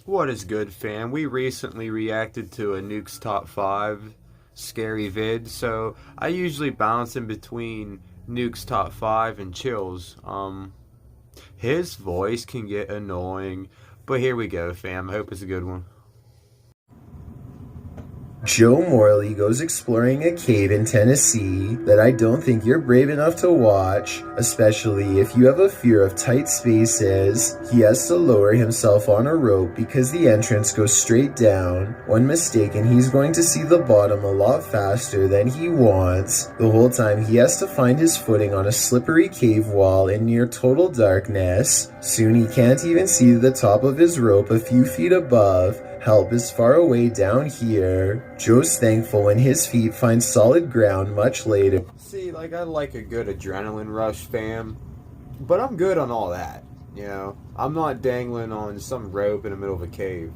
What is good, fam? We recently reacted to a Nuke's Top 5 scary vid, so I usually bounce in between Nuke's Top 5 and Chill's. His voice can get annoying, but here we go, fam. I hope it's a good one. Joe Morley goes exploring a cave in Tennessee that I don't think you're brave enough to watch, especially if you have a fear of tight spaces. He has to lower himself on a rope because the entrance goes straight down. When mistaken, he's going to see the bottom a lot faster than he wants. The whole time he has to find his footing on a slippery cave wall in near total darkness. Soon he can't even see the top of his rope a few feet above. Help is far away down here. Joe's thankful when his feet find solid ground much later. See, I like a good adrenaline rush, fam, but I'm good on all that, you know? I'm not dangling on some rope in the middle of a cave.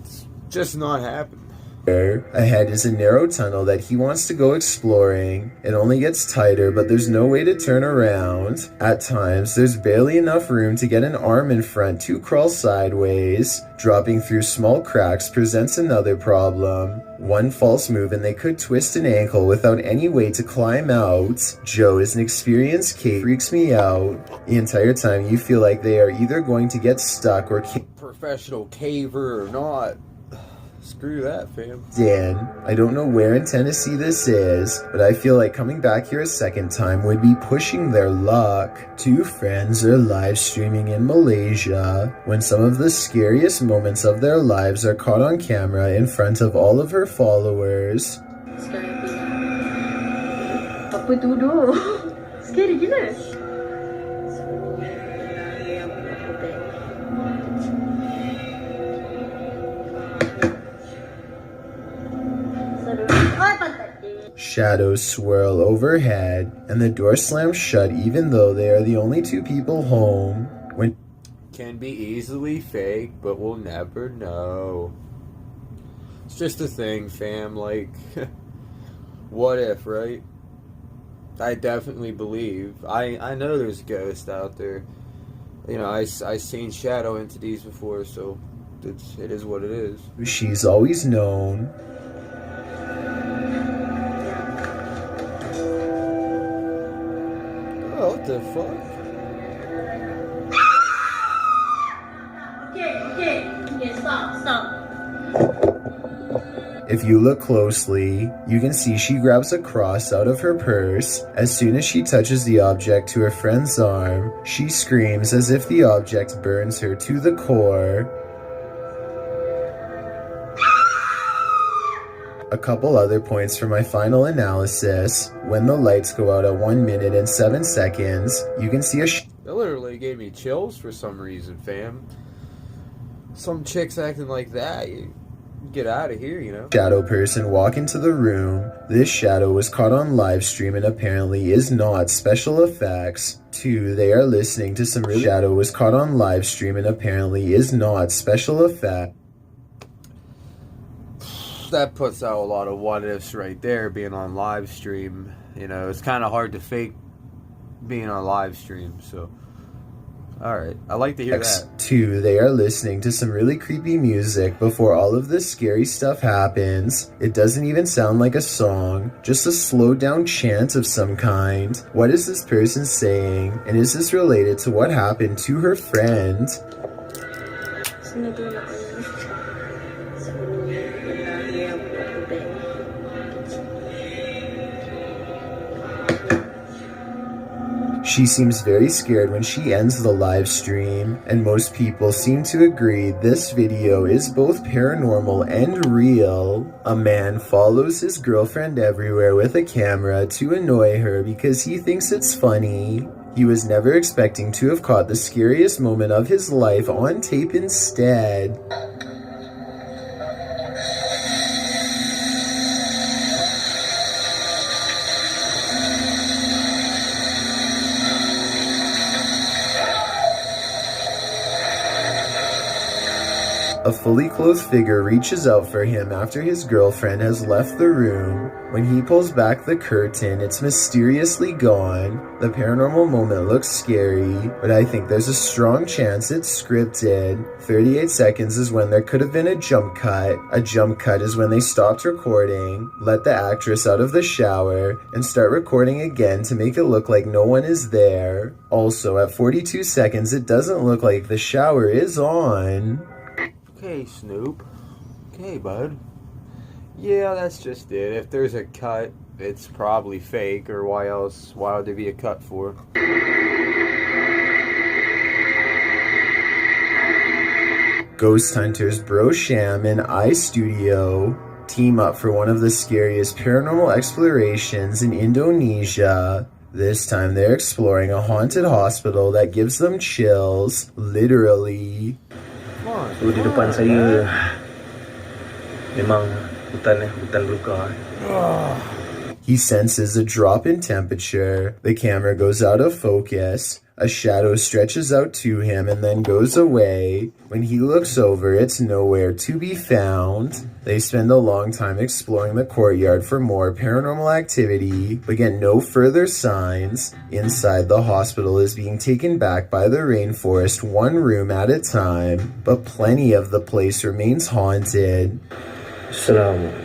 It's just not happening. Ahead is a narrow tunnel that he wants to go exploring. It only gets tighter, but there's no way to turn around. At times, there's barely enough room to get an arm in front to crawl sideways. Dropping through small cracks presents another problem. One false move and they could twist an ankle without any way to climb out. Joe is an experienced cave freaks me out. The entire time you feel like they are either going to get stuck or professional caver or not. Screw that, fam. Dan, I don't know where in Tennessee this is, but I feel like coming back here a second time would be pushing their luck. Two friends are live streaming in Malaysia when some of the scariest moments of their lives are caught on camera in front of all of her followers. Apa tu doh? Scary gila. Shadows swirl overhead, and the door slams shut even though they are the only two people home. When can be easily fake, but we'll never know. It's just a thing, fam, what if, right? I definitely believe. I know there's ghosts out there. You know, I seen shadow entities before, so it is what it is. She's always known. Oh, what the fuck? Okay, stop. If you look closely, you can see she grabs a cross out of her purse. As soon as she touches the object to her friend's arm, she screams as if the object burns her to the core. A couple other points for my final analysis. When the lights go out at 1 minute and 7 seconds, you can see That literally gave me chills for some reason, fam. Some chicks acting like that, you get out of here, you know? Shadow person walk into the room. This shadow was caught on live stream and apparently is not special effects. 2, they are listening to some shadow was caught on live stream and apparently is not special effect. That puts out a lot of what ifs right there, being on live stream. You know, it's kind of hard to fake being on live stream, so alright, I like to hear that. 2, they are listening to some really creepy music before all of this scary stuff happens. It doesn't even sound like a song, just a slowed down chant of some kind. What is this person saying? And is this related to what happened to her friend? She seems very scared when she ends the live stream, and most people seem to agree this video is both paranormal and real. A man follows his girlfriend everywhere with a camera to annoy her because he thinks it's funny. He was never expecting to have caught the scariest moment of his life on tape instead. A fully clothed figure reaches out for him after his girlfriend has left the room. When he pulls back the curtain, it's mysteriously gone. The paranormal moment looks scary, but I think there's a strong chance it's scripted. 38 seconds is when there could have been a jump cut. A jump cut is when they stopped recording, let the actress out of the shower, and start recording again to make it look like no one is there. Also, at 42 seconds, it doesn't look like the shower is on. Okay, Snoop. Okay, bud. Yeah, that's just it. If there's a cut, it's probably fake, or why else? Why would there be a cut for? Ghost hunters Brosham and iStudio team up for one of the scariest paranormal explorations in Indonesia. This time they're exploring a haunted hospital that gives them chills, literally. Tuh di depan saya memang hutan luka. He senses a drop in temperature. The camera goes out of focus. A shadow stretches out to him and then goes away. When he looks over, it's nowhere to be found. They spend a long time exploring the courtyard for more paranormal activity, but get no further signs. Inside, the hospital is being taken back by the rainforest one room at a time, but plenty of the place remains haunted. Assalamualaikum.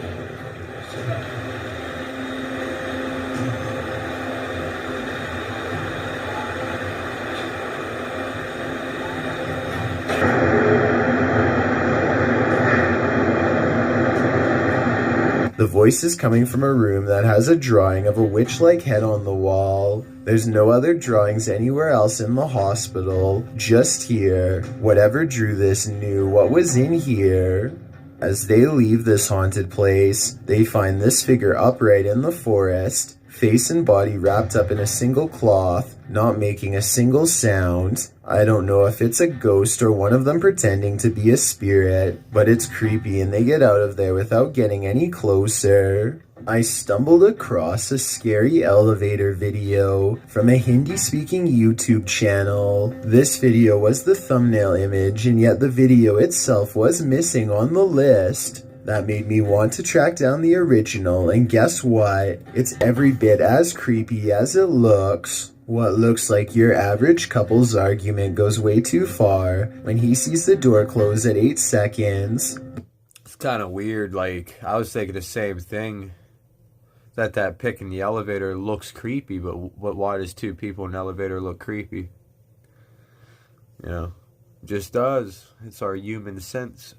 The voice is coming from a room that has a drawing of a witch-like head on the wall. There's no other drawings anywhere else in the hospital, just here. Whatever drew this knew what was in here. As they leave this haunted place, they find this figure upright in the forest, face and body wrapped up in a single cloth, not making a single sound. I don't know if it's a ghost or one of them pretending to be a spirit, but it's creepy and they get out of there without getting any closer. I stumbled across a scary elevator video from a Hindi-speaking YouTube channel. This video was the thumbnail image, and yet the video itself was missing on the list. That made me want to track down the original, and guess what? It's every bit as creepy as it looks. What looks like your average couple's argument goes way too far when he sees the door close at 8 seconds. It's kind of weird. Like, I was thinking the same thing. That pic in the elevator looks creepy, but why does two people in an elevator look creepy? You know, it just does. It's our human senses.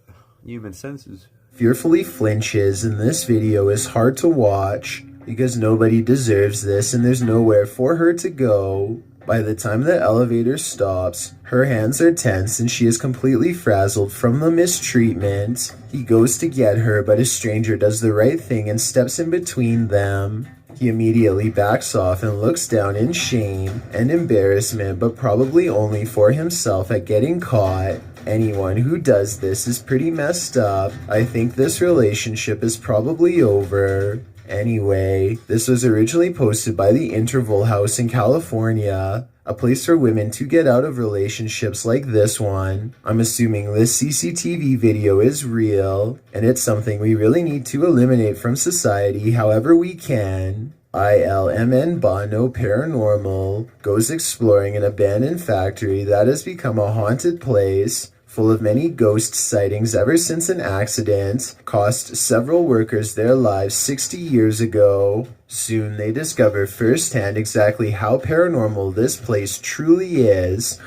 Fearfully flinches, and this video is hard to watch because nobody deserves this and there's nowhere for her to go. By the time the elevator stops, her hands are tense and she is completely frazzled from the mistreatment. He goes to get her, but a stranger does the right thing and steps in between them. He immediately backs off and looks down in shame and embarrassment, but probably only for himself at getting caught. Anyone who does this is pretty messed up. I think this relationship is probably over. Anyway, this was originally posted by the Interval House in California, a place for women to get out of relationships like this one. I'm assuming this CCTV video is real, and it's something we really need to eliminate from society however we can. ILMN Bono Paranormal goes exploring an abandoned factory that has become a haunted place, full of many ghost sightings ever since an accident cost several workers their lives 60 years ago. Soon they discover firsthand exactly how paranormal this place truly is.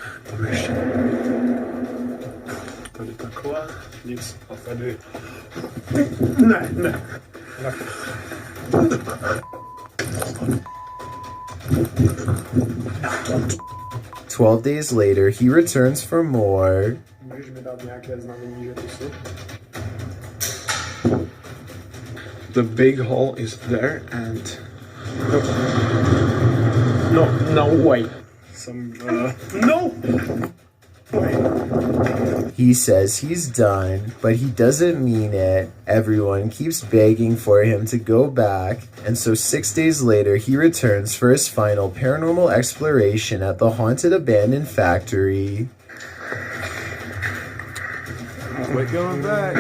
12 days later, he returns for more. The big hole is there and no way. No. He says he's done, but he doesn't mean it. Everyone keeps begging for him to go back, and so 6 days later he returns for his final paranormal exploration at the haunted abandoned factory. Quit going back.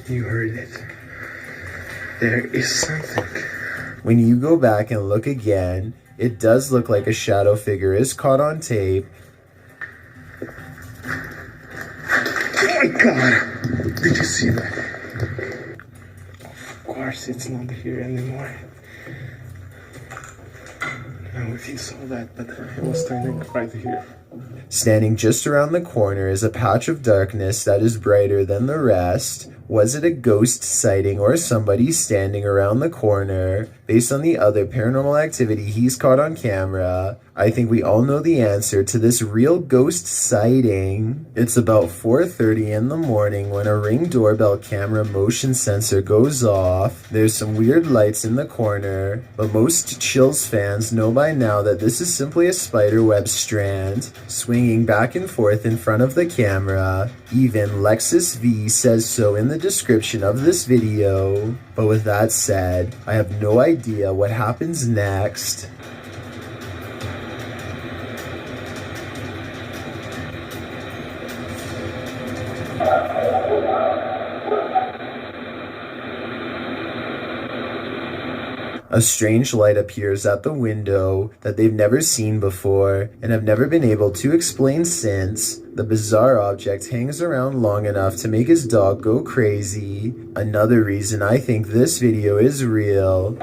You heard it. There is something. When you go back and look again, it does look like a shadow figure is caught on tape. Oh my god! Did you see that? Of course, it's not here anymore. I don't know if you saw that, but it was turning right here. Standing just around the corner is a patch of darkness that is brighter than the rest. Was it a ghost sighting or somebody standing around the corner? Based on the other paranormal activity he's caught on camera, I think we all know the answer to this real ghost sighting. It's about 4:30 in the morning when a Ring doorbell camera motion sensor goes off. There's some weird lights in the corner, but most Chills fans know by now that this is simply a spiderweb strand swinging back and forth in front of the camera. Even Lexus V says so in the description of this video. But with that said, I have no idea what happens next. A strange light appears at the window that they've never seen before and have never been able to explain since. The bizarre object hangs around long enough to make his dog go crazy. Another reason I think this video is real.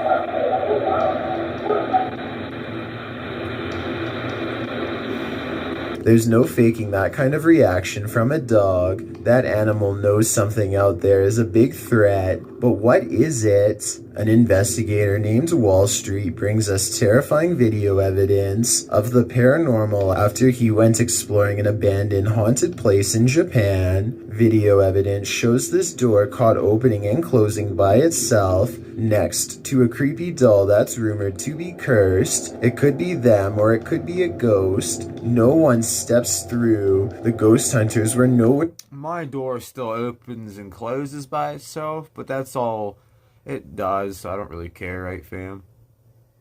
There's no faking that kind of reaction from a dog. That animal knows something out there is a big threat. But what is it? An investigator named Wall Street brings us terrifying video evidence of the paranormal after he went exploring an abandoned haunted place in Japan. Video evidence shows this door caught opening and closing by itself next to a creepy doll that's rumored to be cursed. It could be them or it could be a ghost. No one steps through. The ghost hunters were nowhere. My door still opens and closes by itself, but that's all it does, so I don't really care, right, fam?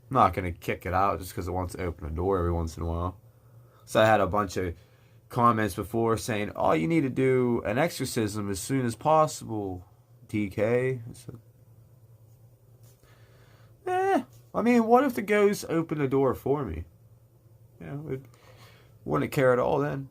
I'm not going to kick it out just because it wants to open a door every once in a while. So I had a bunch of comments before saying, oh, you need to do an exorcism as soon as possible, TK. So, I mean, what if the ghost opened the door for me? You know, it wouldn't care at all then.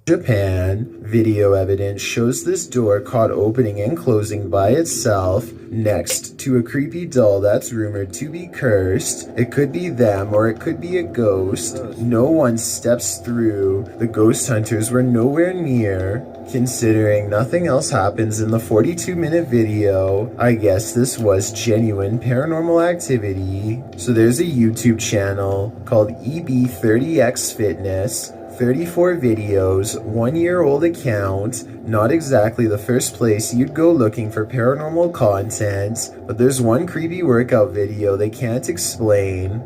Japan. Video evidence shows this door caught opening and closing by itself next to a creepy doll that's rumored to be cursed. It could be them or it could be a ghost. No one steps through. The ghost hunters were nowhere near. Considering nothing else happens in the 42-minute video, I guess this was genuine paranormal activity. So there's a YouTube channel called EB30X Fitness. 34 videos, 1-year-old account, not exactly the first place you'd go looking for paranormal content, but there's one creepy workout video they can't explain.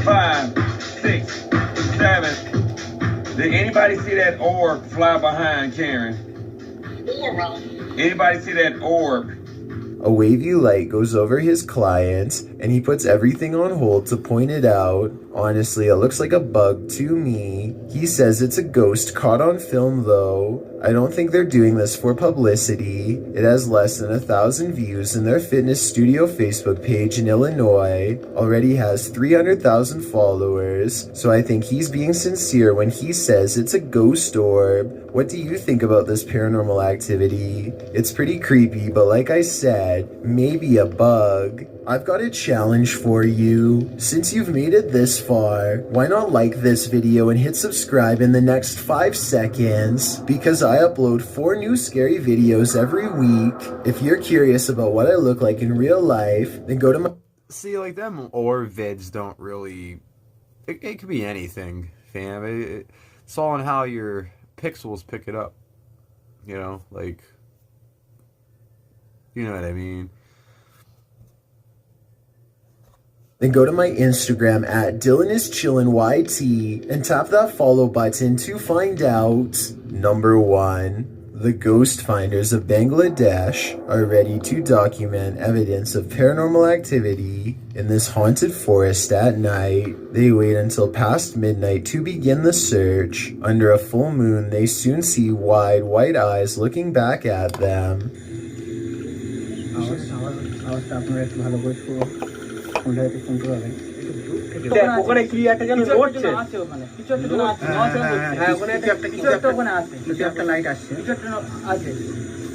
5, 6, 7. Did anybody see that orb fly behind Karen? Anybody see that orb? A wavy light goes over his client, and he puts everything on hold to point it out. Honestly, it looks like a bug to me. He says it's a ghost caught on film though. I don't think they're doing this for publicity. It has less than 1,000 views, and their fitness studio Facebook page in Illinois already has 300,000 followers, so I think he's being sincere when he says it's a ghost orb. What do you think about this paranormal activity? It's pretty creepy, but like I said, maybe a bug. I've got a challenge for you. Since you've made it this far, why not like this video and hit subscribe in the next 5 seconds? Because I upload 4 new scary videos every week. If you're curious about what I look like in real life, then go to my... See, like, them or vids don't really... It could be anything, fam. It's all on how your pixels pick it up. You know, like... You know what I mean? Then go to my Instagram at DylanIsChillinYT and tap that follow button to find out. Number 1. The ghost finders of Bangladesh are ready to document evidence of paranormal activity in this haunted forest at night. They wait until past midnight to begin the search. Under a full moon, they soon see wide, white eyes looking back at them.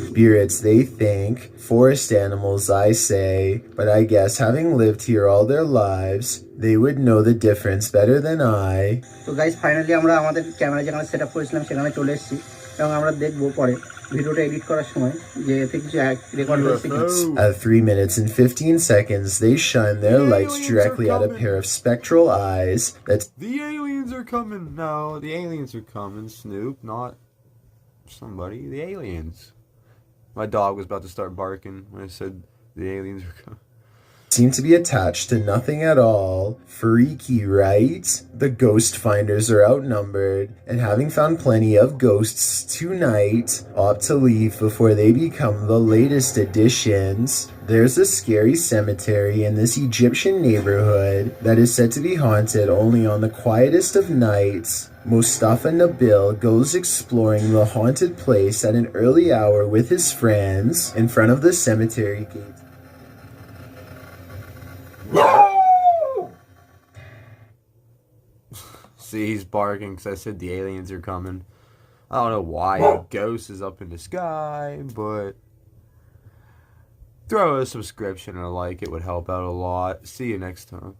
Spirits, they think. Forest animals, I say. But I guess having lived here all their lives, they would know the difference better than I. So guys, finally আমরা আমাদের camera যেখানে setup করেছিলাম সেখানে চলে এসেছি এবং আমরা দেখব পরে ভিডিওটা এডিট করার সময় যে এতে কিছু রেকর্ড হয়েছে কি। At 3 minutes and 15 seconds, they shine their lights directly at a pair of spectral eyes that's The aliens are coming. No, the aliens are coming. Snoop, not somebody. The aliens. My dog was about to start barking when I said the aliens are coming. seem to be attached to nothing at all. Freaky, right? The ghost finders are outnumbered, and having found plenty of ghosts tonight, opt to leave before they become the latest additions. There's a scary cemetery in this Egyptian neighborhood that is said to be haunted only on the quietest of nights. Mustafa Nabil goes exploring the haunted place at an early hour with his friends in front of the cemetery gate. See, he's barking because I said the aliens are coming. I don't know why a ghost is up in the sky, but throw a subscription and a like. It would help out a lot. See you next time.